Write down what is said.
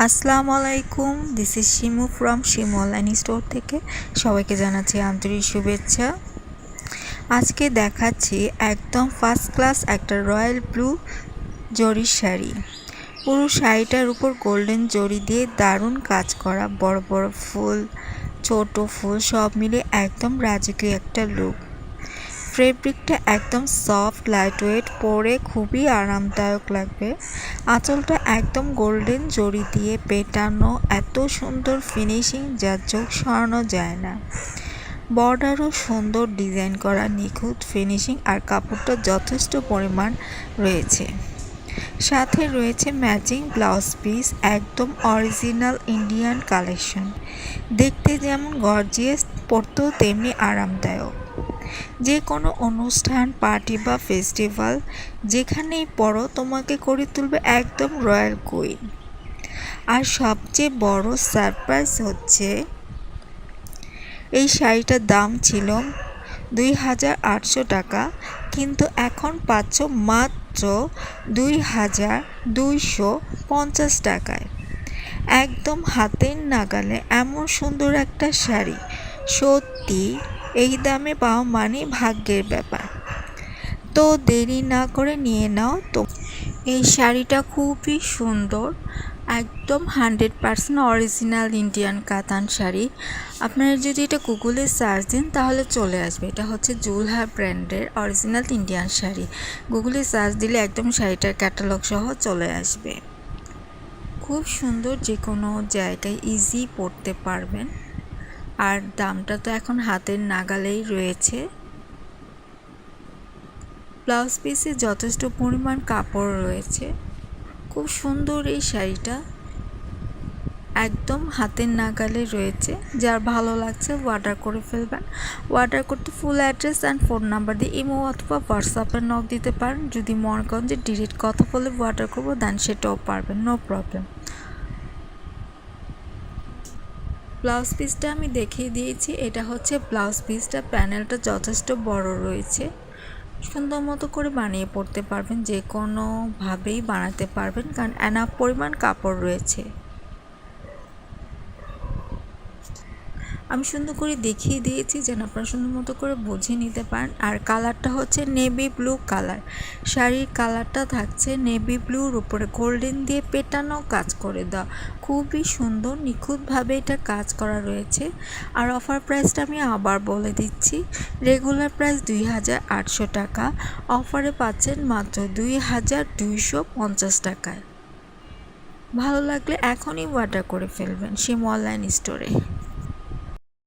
আসসালামু আলাইকুম, this is Shimu from Shimu online store থেকে সবাইকে জানাচ্ছি আন্তরিক শুভেচ্ছা। আজকে দেখাচ্ছি একদম ফার্স্ট ক্লাস একটা রয়্যাল ব্লু জরির শাড়ি। পুরো শাড়িটার উপর গোল্ডেন জরি দিয়ে দারুণ কাজ করা, বড় বড় ফুল, ছোট ফুল সব মিলে একদম রাজকীয় একটা লুক। ফেব্রিকটা একদম সফট লাইটওয়েট, পরে খুবই আরামদায়ক লাগবে। আঁচলটা একদম গোল্ডেন জরি দিয়ে পেটানো, এত সুন্দর ফিনিশিং যা চোখ সরানো যায় না। বর্ডারও সুন্দর ডিজাইন করা, নিখুঁত ফিনিশিং, আর কাপড়টা যথেষ্ট পরিমাণ রয়েছে। সাথে রয়েছে ম্যাচিং ব্লাউজ পিস, একদম অরিজিনাল ইন্ডিয়ান কালেকশন। দেখতে যেমন গর্জিয়াস, পরতেও তেমনি আরামদায়ক। যে কোনো অনুষ্ঠান, পার্টি বা ফেস্টিভ্যাল যেখানেই পরো তোমাকে করে তুলবে একদম রয়্যাল কুইন। আর সবচেয়ে বড় সারপ্রাইজ হচ্ছে এই শাড়িটার দাম ছিল ২,৮০০ টাকা, কিন্তু এখন পাচ্ছ মাত্র ২,২৫০ টাকায়। একদম হাতের নাগালে এমন সুন্দর একটা শাড়ি, সত্যি এই দামে পাওয়া মানে ভাগ্যের ব্যাপার। তো দেরি না করে নিয়ে নাও। তো এই শাড়িটা খুবই সুন্দর, একদম 100% অরিজিনাল ইন্ডিয়ান কাতান শাড়ি। আপনারা যদি এটা গুগলে সার্চ দিন তাহলে চলে আসবে। এটা হচ্ছে জুলহা ব্র্যান্ডের অরিজিনাল ইন্ডিয়ান শাড়ি। গুগলে সার্চ দিলে একদম শাড়িটার ক্যাটালগ সহ চলে আসবে। খুব সুন্দর, যে কোনো জায়গায় ইজি পরতে পারবেন। আর দামটা তো এখন হাতের নাগালেই রয়েছে। ব্লাউজ পিসে যথেষ্ট পরিমাণ কাপড় রয়েছে। খুব সুন্দর এই শাড়িটা, একদম হাতের নাগালে রয়েছে। যার ভালো লাগছে অর্ডার করে ফেলবেন। অর্ডার করতে full address and phone number দিয়ে ইমো অথবা হোয়াটসঅ্যাপে নক দিতে পারেন। যদি মনে করেন যে ডিরেক্ট কথা বলে অর্ডার করবো, দেন সেটাও পারবেন, নো প্রবলেম। ব্লাউজ পিসটা আমি দেখিয়ে দিয়েছি। এটা হচ্ছে ব্লাউজ পিসটা, প্যানেলটা যথেষ্ট বড় রয়েছে। সুন্দর মতো করে বানিয়ে পড়তে পারবেন, যে কোনোভাবেই বানাতে পারবেন, কারণ এনাফ পরিমাণ কাপড় রয়েছে। আমি সুন্দর করে দেখিয়ে দিয়েছি যেন আপনারা সুন্দর মতো করে বুঝে নিতে পারেন। আর কালারটা হচ্ছে নেভি ব্লু কালার। শাড়ির কালারটা থাকছে নেভি ব্লুর উপরে গোল্ডেন দিয়ে পেটানো কাজ করে দেওয়া, খুবই সুন্দর, নিখুঁতভাবে এটা কাজ করা রয়েছে। আর অফার প্রাইসটা আমি আবার বলে দিচ্ছি, রেগুলার প্রাইস ২,৮০০ টাকা, অফারে পাচ্ছেন মাত্র ২,২৫০ টাকায়। ভালো লাগলে এখনই অর্ডার করে ফেলবেন শিমু অনলাইন স্টোরে।